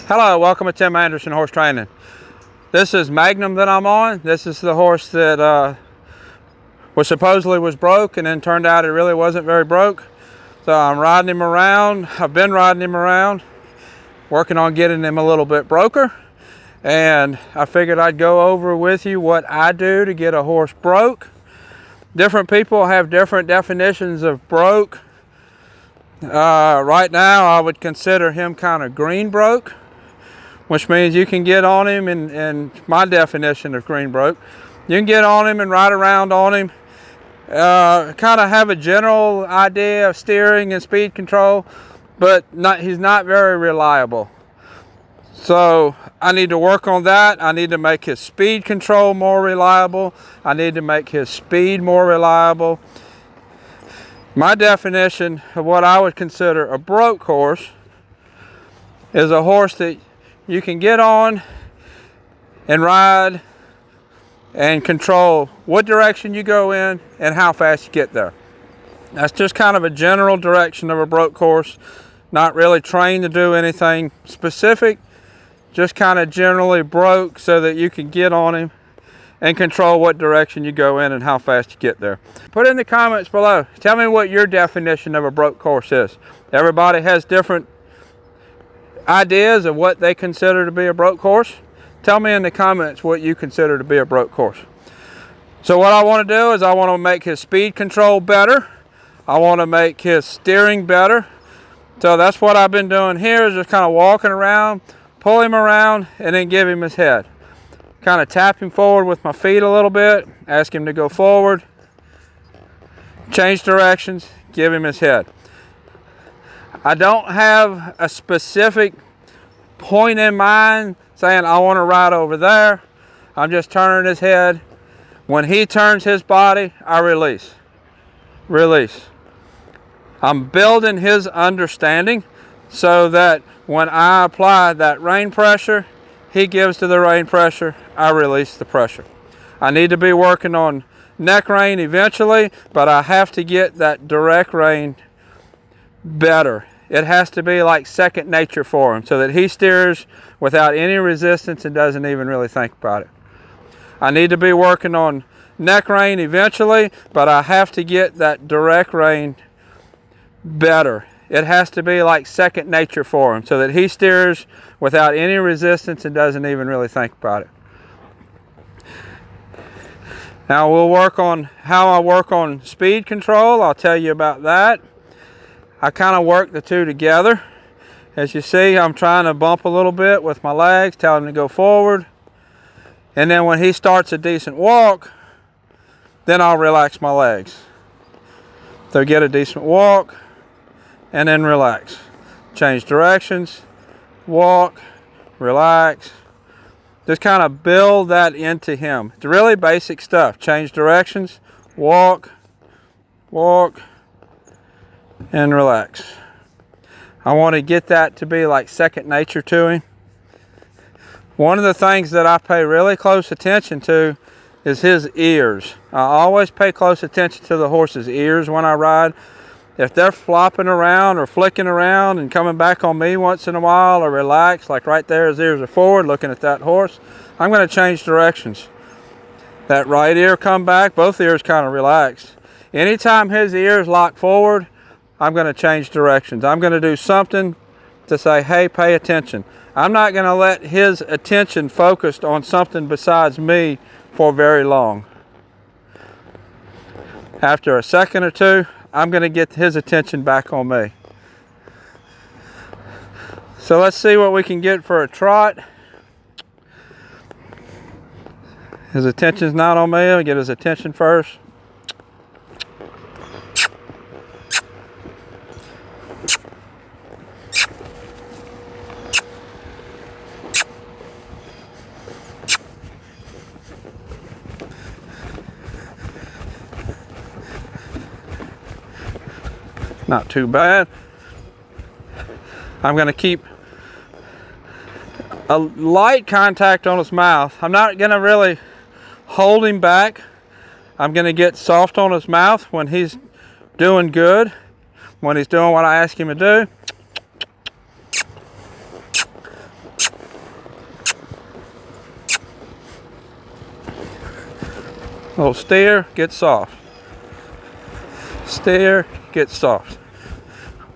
Hello, welcome to Tim Anderson Horse Training. This is Magnum that I'm on. This is the horse that supposedly was broke, and then turned out it really wasn't very broke. So I'm riding him around. I've been riding him around, working on getting him a little bit broker. And I figured I'd go over with you what I do to get a horse broke. Different people have different definitions of broke. Right now I would consider him kind of green broke, which means you can get on him, and my definition of green broke, you can get on him and ride around on him, kind of have a general idea of steering and speed control, but he's not very reliable. So I need to work on that. I need to make his speed control more reliable. I need to make his speed more reliable. My definition of what I would consider a broke horse is a horse that you can get on and ride and control what direction you go in and how fast you get there. That's just kind of a general direction of a broke horse. Not really trained to do anything specific, just kind of generally broke so that you can get on him and control what direction you go in and how fast you get there. Put in the comments below. Tell me what your definition of a broke horse is. Everybody has different ideas of what they consider to be a broke horse. Tell me in the comments what you consider to be a broke horse. So what I want to do is I want to make his speed control better. I want to make his steering better. So that's what I've been doing here, is just kind of walking around, pull him around, and then give him his head. Kind of tap him forward with my feet a little bit, ask him to go forward, change directions, give him his head. I don't have a specific point in mind saying I want to ride over there. I'm just turning his head. When he turns his body, I release. Release. I'm building his understanding so that when I apply that rein pressure, he gives to the rein pressure, I release the pressure. I need to be working on neck rein eventually, but I have to get that direct rein better. It has to be like second nature for him, so that he steers without any resistance and doesn't even really think about it. I need to be working on neck rein eventually, but I have to get that direct rein better. It has to be like second nature for him, so that he steers without any resistance and doesn't even really think about it. Now we'll work on how I work on speed control. I'll tell you about that. I kind of work the two together. As you see, I'm trying to bump a little bit with my legs, tell him to go forward. And then when he starts a decent walk, then I'll relax my legs. So get a decent walk and then relax. Change directions, walk, relax. Just kind of build that into him. It's really basic stuff. Change directions, walk, walk, and relax. I want to get that to be like second nature to him. One of the things that I pay really close attention to is his ears. I always pay close attention to the horse's ears when I ride. If they're flopping around or flicking around and coming back on me once in a while, or relaxed, like right there, his ears are forward looking at that horse, I'm going to change directions. That right ear come back, both ears kind of relaxed. Anytime his ears lock forward, I'm going to change directions. I'm going to do something to say, hey, pay attention. I'm not going to let his attention focused on something besides me for very long. After a second or two, I'm going to get his attention back on me. So let's see what we can get for a trot. His attention's not on me. I'll get his attention first. Not too bad. I'm going to keep a light contact on his mouth. I'm not going to really hold him back. I'm going to get soft on his mouth when he's doing good, when he's doing what I ask him to do. Little steer, get soft. Steer, get soft.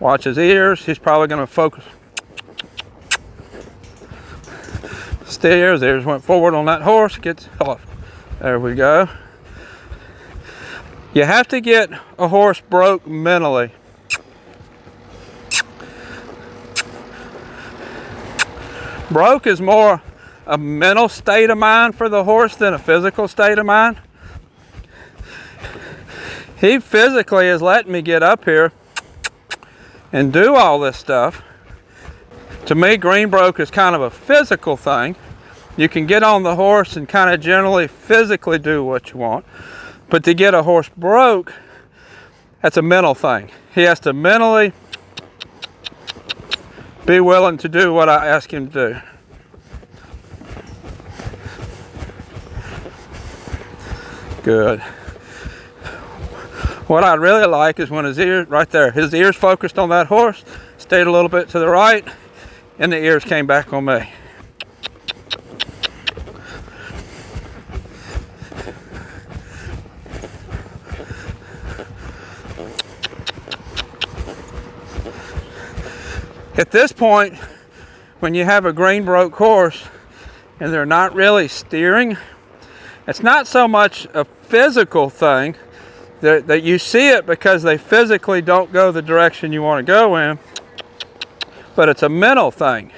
Watch his ears. He's probably going to focus. Steer, his ears went forward on that horse. Get soft. There we go. You have to get a horse broke mentally. Broke is more a mental state of mind for the horse than a physical state of mind. He physically is letting me get up here and do all this stuff. To me, green broke is kind of a physical thing. You can get on the horse and kind of generally physically do what you want. But to get a horse broke, that's a mental thing. He has to mentally be willing to do what I ask him to do. Good. What I really like is when his ears, right there, his ears focused on that horse, stayed a little bit to the right, and the ears came back on me. At this point, when you have a green broke horse and they're not really steering, it's not so much a physical thing that you see it because they physically don't go the direction you want to go in, but it's a mental thing.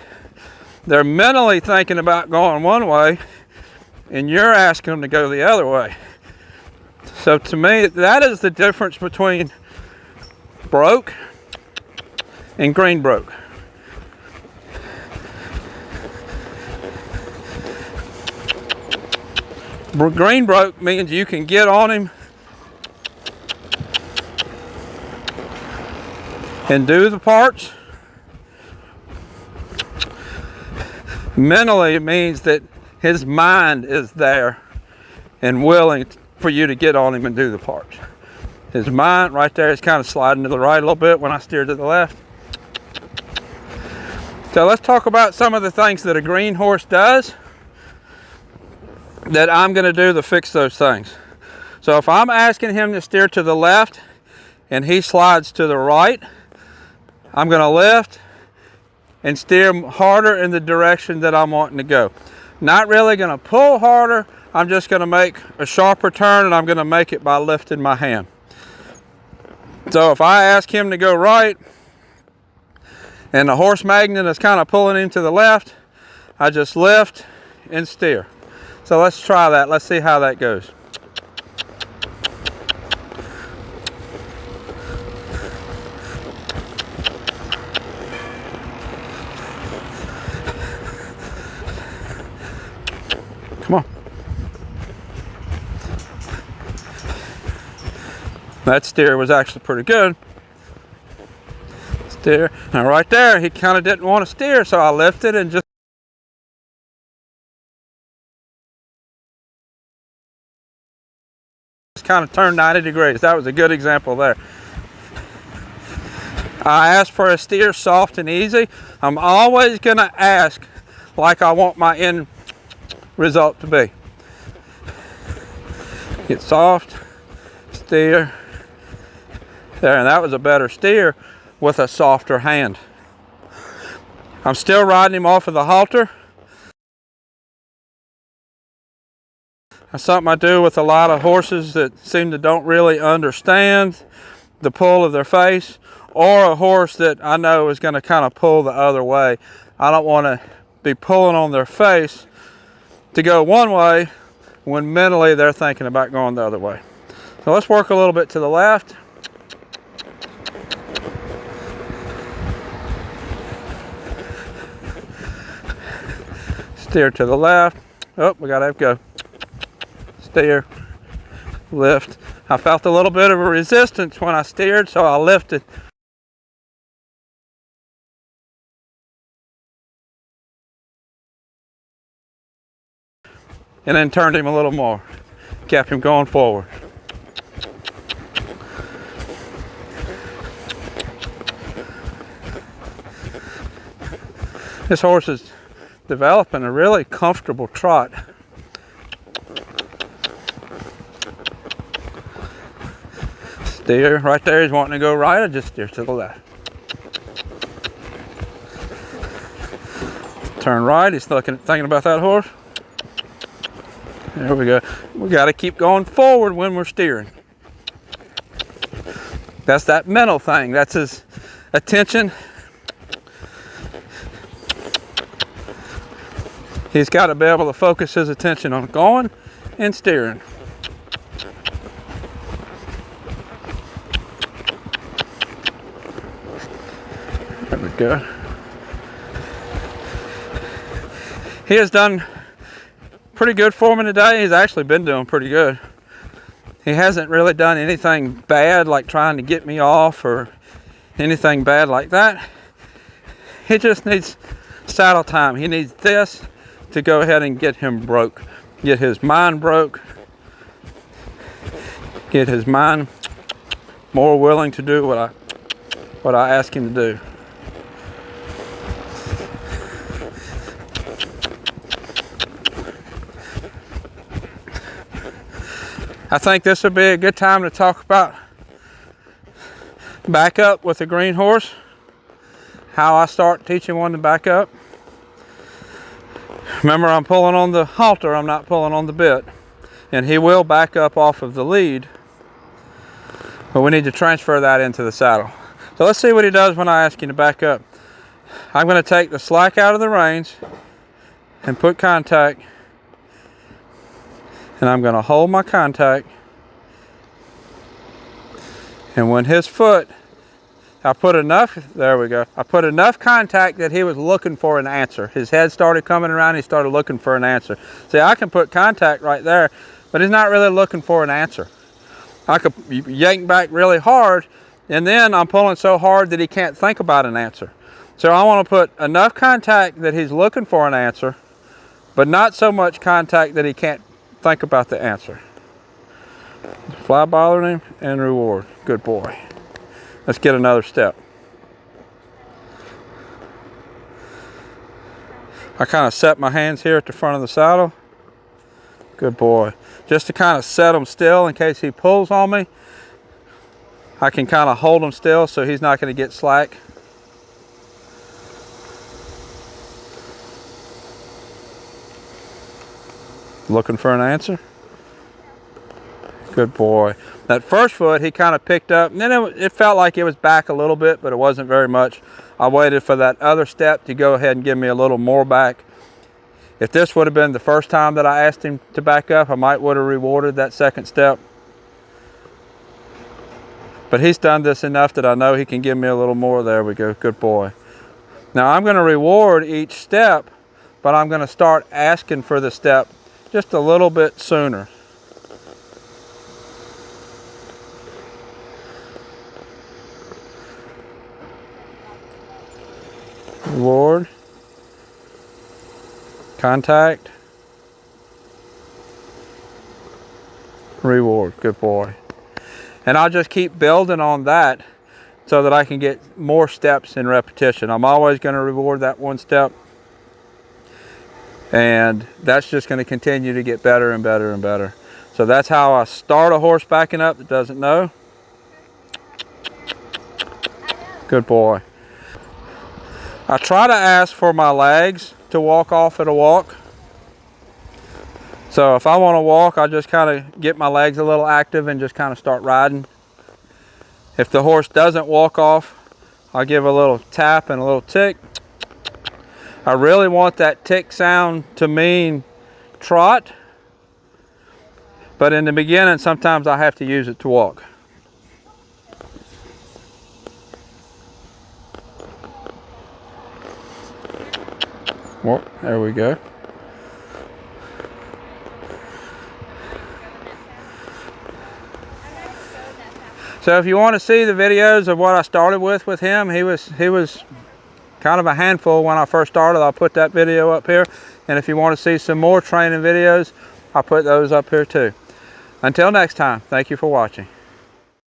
They're mentally thinking about going one way and you're asking them to go the other way. So to me, that is the difference between broke and green broke. Green broke means you can get on him and do the parts. Mentally, it means that his mind is there and willing for you to get on him and do the parts. His mind right there is kind of sliding to the right a little bit when I steer to the left. So let's talk about some of the things that a green horse does that I'm going to do to fix those things. So if I'm asking him to steer to the left and he slides to the right, I'm going to lift and steer harder in the direction that I'm wanting to go. Not really going to pull harder. I'm just going to make a sharper turn, and I'm going to make it by lifting my hand. So if I ask him to go right and the horse magnet is kind of pulling him to the left, I just lift and steer. So let's try that. Let's see how that goes. Come on. That steer was actually pretty good. Steer. Now right there, he kind of didn't want to steer, so I lifted and just kind of turned 90 degrees. That was a good example there. I asked for a steer soft and easy. I'm always going to ask like I want my end result to be. Get soft, steer. There, and that was a better steer with a softer hand. I'm still riding him off of the halter. That's something I do with a lot of horses that seem to don't really understand the pull of their face, or a horse that I know is going to kind of pull the other way. I don't want to be pulling on their face to go one way when mentally they're thinking about going the other way. So let's work a little bit to the left. Steer to the left. Oh, we gotta go. Steer, lift. I felt a little bit of a resistance when I steered, so I lifted. And then turned him a little more. Kept him going forward. This horse is developing a really comfortable trot. Steer right there. He's wanting to go right. I just steer to the left. Turn right. He's thinking about that horse. There we go. We got to keep going forward when we're steering. That's that mental thing. That's his attention. He's got to be able to focus his attention on going and steering. There we go. He has done pretty good for me today. He's actually been doing pretty good. He hasn't really done anything bad like trying to get me off or anything bad like that. He just needs saddle time. He needs this to go ahead and get him broke. Get his mind broke. Get his mind more willing to do what I ask him to do. I think this would be a good time to talk about back up with a green horse. How I start teaching one to back up. Remember, I'm pulling on the halter, I'm not pulling on the bit. And he will back up off of the lead. But we need to transfer that into the saddle. So let's see what he does when I ask him to back up. I'm going to take the slack out of the reins and put contact. And I'm going to hold my contact. And when his foot, I put enough, there we go. I put enough contact that he was looking for an answer. His head started coming around, he started looking for an answer. See, I can put contact right there, but he's not really looking for an answer. I could yank back really hard, and then I'm pulling so hard that he can't think about an answer. So I want to put enough contact that he's looking for an answer, but not so much contact that he can't think about the answer. Fly bothering him and reward. Good boy. Let's get another step. I kind of set my hands here at the front of the saddle. Good boy. Just to kind of set him still in case he pulls on me. I can kind of hold him still so he's not going to get slack. Looking for an answer? Good boy. That first foot he kind of picked up, and then it felt like it was back a little bit, but it wasn't very much. I waited for that other step to go ahead and give me a little more back. If this would have been the first time that I asked him to back up, I might would have rewarded that second step. But he's done this enough that I know he can give me a little more. There we go. Good boy. Now I'm going to reward each step, but I'm going to start asking for the step just a little bit sooner. Reward, contact, reward. Good boy. And I'll just keep building on that so that I can get more steps in repetition. I'm always going to reward that one step, and that's just going to continue to get better and better and better. So that's how I start a horse backing up that doesn't know. Good boy. I try to ask for my legs to walk off at a walk. So if I want to walk, I just kind of get my legs a little active and just kind of start riding. If the horse doesn't walk off, I'll give a little tap and a little tick. I really want that tick sound to mean trot, but in the beginning, sometimes I have to use it to walk. Well, there we go. So if you want to see the videos of what I started with him, he was kind of a handful when I first started. I'll put that video up here. And if you want to see some more training videos, I'll put those up here too. Until next time, thank you for watching.